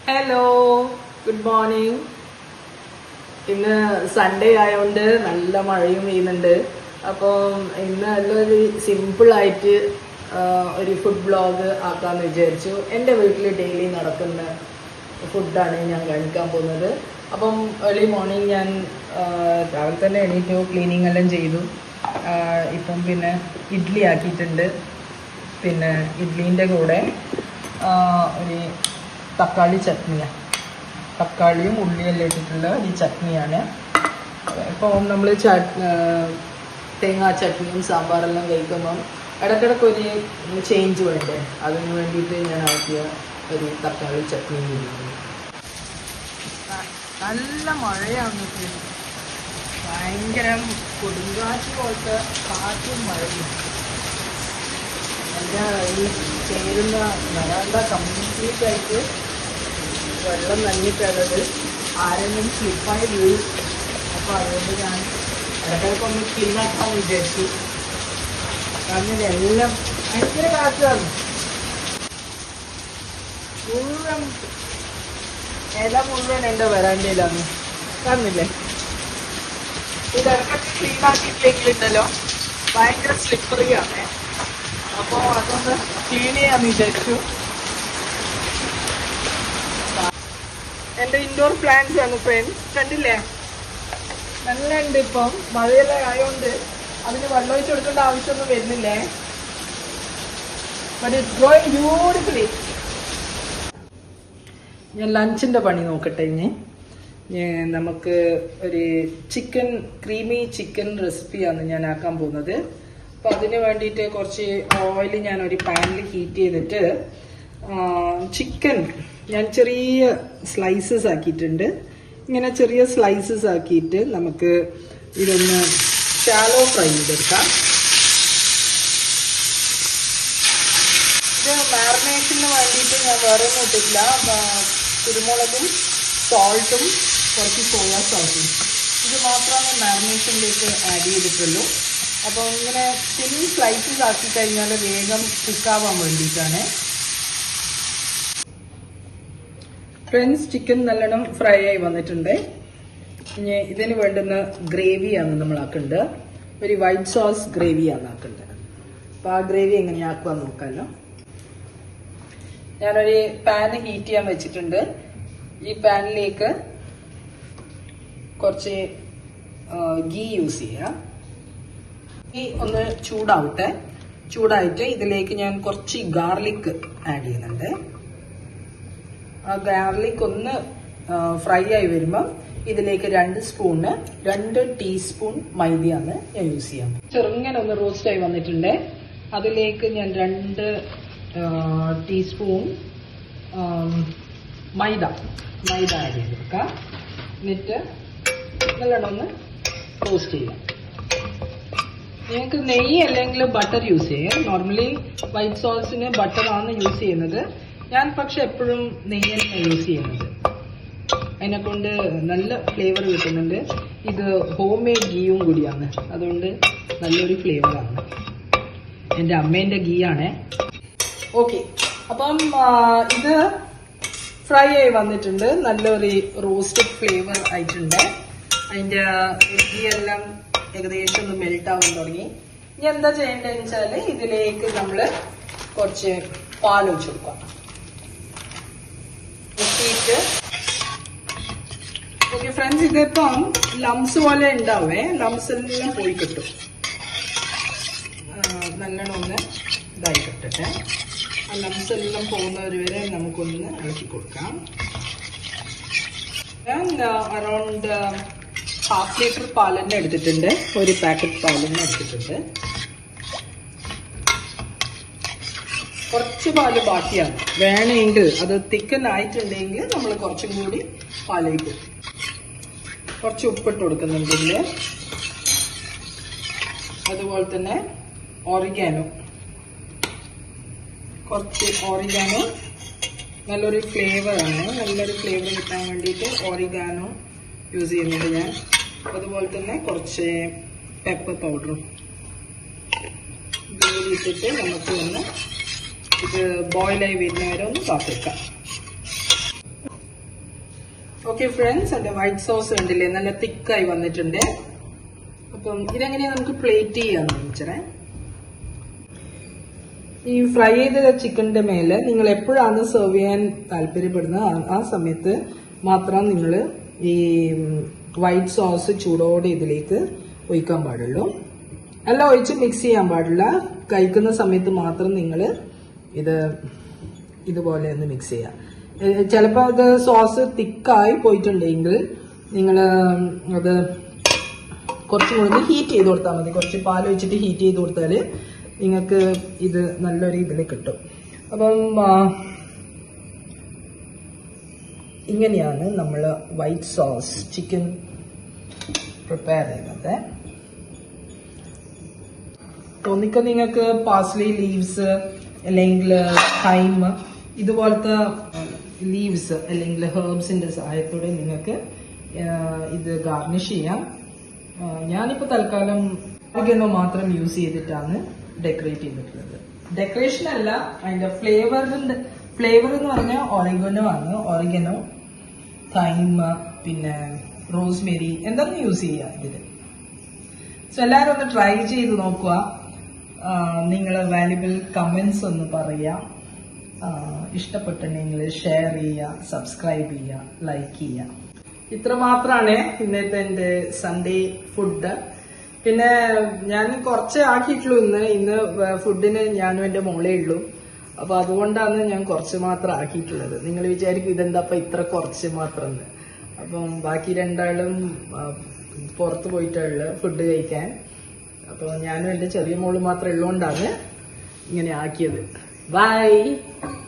Hello, good morning. ഇന്ന് Sunday ആയതുകൊണ്ട് നല്ല മഴയും പെയ്യുന്നുണ്ട്. അപ്പം ഇന്ന് നല്ലൊരു സിമ്പിളായിട്ട് ഒരു ഫുഡ് ബ്ലോഗ് ആക്കാമെന്ന് വിചാരിച്ചു. എൻ്റെ വീട്ടിൽ ഡെയിലി നടക്കുന്ന ഫുഡാണ് ഞാൻ കാണിക്കാൻ പോകുന്നത്. അപ്പം ഏർലി മോർണിംഗ് ഞാൻ രാവിലെ തന്നെ എണീറ്റു, ക്ലീനിങ് എല്ലാം ചെയ്തു. ഇപ്പം പിന്നെ ഇഡ്ഡലി ആക്കിയിട്ടുണ്ട്. പിന്നെ ഇഡ്ഡലീൻ്റെ കൂടെ ഒരു തക്കാളി ചട്നിയാണ്. തക്കാളിയും ഉള്ളിയെല്ലാം ഇട്ടിട്ടുള്ള ഒരു ചട്നിയാണ്. ഇപ്പോൾ നമ്മൾ തേങ്ങാ ചട്നിയും സാമ്പാറെല്ലാം കഴിക്കുമ്പം ഇടയ്ക്കിടയ്ക്ക് ഒരു ചേഞ്ച് വേണ്ടേ, അതിന് വേണ്ടിയിട്ട് ഞാൻ ആക്കിയ ഒരു തക്കാളി ചട്നി ചെയ്യുന്നു. നല്ല മഴയാണ്, ഭയങ്കര കൊടുങ്കാറ്റ് പോലത്തെ കാറ്റും മഴയും. എൻ്റെ ഈ ചേരുന്ന വരാണ്ട കംപ്ലീറ്റ് ആയിട്ട് വെള്ളം നനഞ്ഞിട്ടുള്ളത്, ആരെങ്കിലും സ്ലിപ്പായി വീഴും. അപ്പോൾ അതുകൊണ്ട് ഞാൻ ഇടയ്ക്കൊന്ന് ക്ലീനാക്കാൻ വിചാരിച്ചു. കാരണം എല്ലാം ഭയങ്കര കാറ്റാണ്. മുഴുവൻ ഇല മുഴുവൻ എൻ്റെ വരാണ്ടയിലാണ്, കാണുന്നില്ലേ? ഇടയ്ക്കൊക്കെ ക്ലീനാക്കിയിട്ടില്ലെങ്കിലുണ്ടല്ലോ ഭയങ്കര സ്ലിപ്പറിയാണ്. അപ്പോൾ അതൊന്ന് ക്ലീൻ ചെയ്യാമെന്ന് വിചാരിച്ചു. എൻ്റെ ഇൻഡോർ പ്ലാന്റ്സ് ആണ് ഫ്രണ്ട്സ്, കണ്ടില്ലേ? നല്ല ഉണ്ട്. ഇപ്പം മഴയെല്ലാം ആയതുകൊണ്ട് അതിന് വെള്ളം ഒഴിച്ച് കൊടുക്കേണ്ട ആവശ്യമൊന്നും വരുന്നില്ലേ. But it's growing beautifully. ഞാൻ ലഞ്ചിൻ്റെ പണി നോക്കട്ടെ. ഇനി നമുക്ക് ഒരു ക്രീമി ചിക്കൻ റെസിപ്പിയാണ് ഞാൻ ആക്കാൻ പോകുന്നത്. അപ്പോൾ അതിന് വേണ്ടിയിട്ട് കുറച്ച് ഓയിൽ ഞാൻ ഒരു പാനിൽ ഹീറ്റ് ചെയ്തിട്ട് ചിക്കൻ ഞാൻ ചെറിയ സ്ലൈസസ് ആക്കിയിട്ടുണ്ട്. ഇങ്ങനെ ചെറിയ സ്ലൈസസ് ആക്കിയിട്ട് നമുക്ക് ഇതൊന്ന് ഷാലോ ഫ്രൈ ചെയ്തെടുക്കാം. ഇത് മാറിനേഷന് വേണ്ടിയിട്ട് ഞാൻ വേറെ ഒന്നും ഇട്ടില്ല. കുരുമുളകും സാൾട്ടും കുറച്ച് സോയാ സോസും ഇത് മാത്രമാണ് മാറിനേഷനിലേക്ക് ആഡ് ചെയ്തിട്ടുള്ളൂ. അപ്പോൾ ഇങ്ങനെ തിൻ സ്ലൈസസ് ആക്കി കഴിഞ്ഞാൽ വേഗം കുക്കാവാൻ വേണ്ടിയിട്ടാണ്. ഫ്രണ്ട്സ്, ചിക്കൻ നല്ലോണം ഫ്രൈ ആയി വന്നിട്ടുണ്ട്. ഇനി ഇതിന് വേണ്ടുന്ന ഗ്രേവിയാണ് നമ്മൾ ആക്കേണ്ടത്. ഒരു വൈറ്റ് സോസ് ഗ്രേവിയാണ് ആക്കേണ്ടത്. അപ്പോൾ ആ ഗ്രേവി എങ്ങനെയാണ് ആക്കുവാൻ നോക്കാമല്ലോ. ഞാനൊരു പാന് ഹീറ്റ് ചെയ്യാൻ വെച്ചിട്ടുണ്ട്. ഈ പാനിലേക്ക് കുറച്ച് ഗീ യൂസ് ചെയ്യാം. ഗീ ഒന്ന് ചൂടായിട്ട് ഇതിലേക്ക് ഞാൻ കുറച്ച് ഗാർലിക് ആഡ് ചെയ്യുന്നുണ്ട്. ആ ഗാർലിക് ഒന്ന് ഫ്രൈ ആയി വരുമ്പോൾ ഇതിലേക്ക് 2 ടീസ്പൂൺ മൈദയാണ് ഞാൻ യൂസ് ചെയ്യാം. ചെറുങ്ങനെ ഒന്ന് റോസ്റ്റ് ആയി വന്നിട്ടുണ്ട്. അതിലേക്ക് ഞാൻ 2 ടീസ്പൂൺ മൈദ ആഡ് ചെയ്തെടുക്കാം. എന്നിട്ട് നല്ലോണം ഒന്ന് റോസ്റ്റ് ചെയ്യാം. നിങ്ങൾക്ക് നെയ്യ് അല്ലെങ്കിൽ ബട്ടർ യൂസ് ചെയ്യാം. നോർമലി വൈറ്റ് സോസിന് ബട്ടറാണ് യൂസ് ചെയ്യുന്നത്. ഞാൻ പക്ഷെ എപ്പോഴും നെയ്യാണ് യൂസ് ചെയ്യുന്നത്. അതിനെക്കൊണ്ട് നല്ല ഫ്ലേവർ കിട്ടുന്നുണ്ട്. ഇത് ഹോം മെയ്ഡ് ഗീയും കൂടിയാണ്, അതുകൊണ്ട് നല്ലൊരു ഫ്ലേവറാണ്. എൻ്റെ അമ്മേൻ്റെ ഗീ ആണ്. ഓക്കെ, അപ്പം ഇത് ഫ്രൈ ആയി വന്നിട്ടുണ്ട്. നല്ലൊരു റോസ്റ്റഡ് ഫ്ലേവർ ആയിട്ടുണ്ട്. അതിൻ്റെ ഗീ എല്ലാം ഏകദേശം ഒന്ന് മെൽറ്റ് ആവാൻ തുടങ്ങി. ഇനി എന്താ ചെയ്യേണ്ടതെന്ന് വെച്ചാൽ ഇതിലേക്ക് നമ്മൾ കുറച്ച് പാൽ ഒഴിച്ചു കൊടുക്കാം. ഓക്കെ ഫ്രണ്ട്സ്, ഇതിപ്പം ലംസ് പോലെ ഉണ്ടാവേ, ലംസ് എല്ലാം പോയി കിട്ടും. നല്ലോണം ഒന്ന് ഇതായി കിട്ടട്ടെ. ആ ലംസ് എല്ലാം പോകുന്നവർ വരെ നമുക്കൊന്ന് ഇളക്കി കൊടുക്കാം. ഞാൻ അറൗണ്ട് 1/2 ലിറ്റർ പാൽ തന്നെ എടുത്തിട്ടുണ്ട്. ഒരു പാക്കറ്റ് പാൽ തന്നെ എടുത്തിട്ടുണ്ട്. കുറച്ച് പാല് ബാക്കിയാണ്. വേണമെങ്കിൽ അത് തിക്കൻ ആയിട്ടുണ്ടെങ്കിൽ നമ്മൾ കുറച്ചും കൂടി പാലേക്ക് കുറച്ച് ഉപ്പിട്ട് കൊടുക്കുന്നുണ്ട് ഇതില്. അതുപോലെ തന്നെ കുറച്ച് ഓറിഗാനോ നല്ലൊരു ഫ്ലേവറാണ്. നല്ലൊരു ഫ്ലേവർ കിട്ടാൻ വേണ്ടിയിട്ട് ഓറിഗാനോ യൂസ് ചെയ്യുന്നുണ്ട് ഞാൻ. അതുപോലെ തന്നെ കുറച്ച് പെപ്പർ പൗഡറും ഇട്ടിട്ട് നമുക്ക് ഒന്ന് ഇത് ബോയിലായി വരുന്നവരെ ഒന്ന് കാത്തിരിക്കാം. ഓക്കെ ഫ്രണ്ട്സ്, എന്റെ വൈറ്റ് സോസ് ഉണ്ടല്ലേ നല്ല തിക്കായി വന്നിട്ടുണ്ട്. അപ്പം ഇതെങ്ങനെയാ നമുക്ക് പ്ലേറ്റ് ചെയ്യാന്ന് വെച്ചേ. ഈ ഫ്രൈ ചെയ്ത ചിക്കന്റെ മേലെ നിങ്ങൾ എപ്പോഴാണ് സെർവ് ചെയ്യാൻ താല്പര്യപ്പെടുന്നത് ആ സമയത്ത് മാത്രം നിങ്ങൾ ഈ വൈറ്റ് സോസ് ചൂടോടെ ഇതിലേക്ക് ഒഴിക്കാൻ പാടുള്ളൂ. എല്ലാം ഒഴിച്ച് മിക്സ് ചെയ്യാൻ പാടില്ല. കഴിക്കുന്ന സമയത്ത് മാത്രം നിങ്ങൾ ഇത് ഇതുപോലെ ഒന്ന് മിക്സ് ചെയ്യാം. ചിലപ്പോൾ അത് സോസ് തിക്കായി പോയിട്ടുണ്ടെങ്കിൽ നിങ്ങൾ അത് കുറച്ചും കൂടി ഹീറ്റ് ചെയ്ത് കൊടുത്താൽ മതി. കുറച്ച് പാൽ ഒഴിച്ചിട്ട് ഹീറ്റ് ചെയ്ത് കൊടുത്താൽ നിങ്ങൾക്ക് ഇത് നല്ലൊരു ഇതിൽ കിട്ടും. അപ്പം ഇങ്ങനെയാണ് നമ്മൾ വൈറ്റ് സോസ് ചിക്കൻ പ്രിപ്പയർ ചെയ്യുന്നത്. ഒന്നിക്ക നിങ്ങൾക്ക് പാസ്ലി ലീവ്സ് അല്ലെങ്കിൽ തൈം ഇതുപോലത്തെ ലീവ്സ് അല്ലെങ്കിൽ ഹെർബ്സിന്റെ സഹായത്തോടെ നിങ്ങൾക്ക് ഇത് ഗാർണിഷ് ചെയ്യാം. ഞാനിപ്പോൾ തൽക്കാലം ഓറിഗനോ മാത്രം യൂസ് ചെയ്തിട്ടാണ് ഡെക്കറേറ്റ് ചെയ്തിട്ടുള്ളത്. ഡെക്കറേഷൻ അല്ല, അതിന്റെ ഫ്ലേവർ എന്ന് പറഞ്ഞാൽ ഓറിഗനോ ആണ്. ഓറിഗനോ, തൈം, പിന്നെ റോസ്മേരി എന്തൊന്നും യൂസ് ചെയ്യാം ഇതില്. സോ എല്ലാവരും ഒന്ന് ട്രൈ ചെയ്ത് നോക്കുക. നിങ്ങൾ വാല്യുബിൾ കമന്റ്സ് ഒന്ന് പറയാം. ഇഷ്ടപ്പെട്ടിട്ടുണ്ടെങ്കിൽ ഷെയർ ചെയ്യുക, സബ്സ്ക്രൈബ് ചെയ്യുക, ലൈക്ക് ചെയ്യുക. ഇത്ര മാത്രമാണ് ഇന്നത്തെ എന്റെ സൺഡേ ഫുഡ്. പിന്നെ ഞാൻ കുറച്ചേ ആക്കിയിട്ടുള്ളൂ. ഇന്ന് ഫുഡിന് ഞാനും എന്റെ മോളേ ഉള്ളൂ. അപ്പൊ അതുകൊണ്ടാണ് ഞാൻ കുറച്ച് മാത്രം ആക്കിയിട്ടുള്ളത്. നിങ്ങൾ വിചാരിക്കും ഇതെന്താ ഇത്ര കുറച്ച് മാത്രം. അപ്പം ബാക്കി രണ്ടാളും പുറത്ത് പോയിട്ടുള്ള ഫുഡ് കഴിക്കാൻ. അപ്പോൾ ഞാനും എന്റെ ചെറിയ മോള് മാത്രം ഉള്ളതുകൊണ്ടാണ് ഇങ്ങനെ ആക്കിയത്. ബൈ.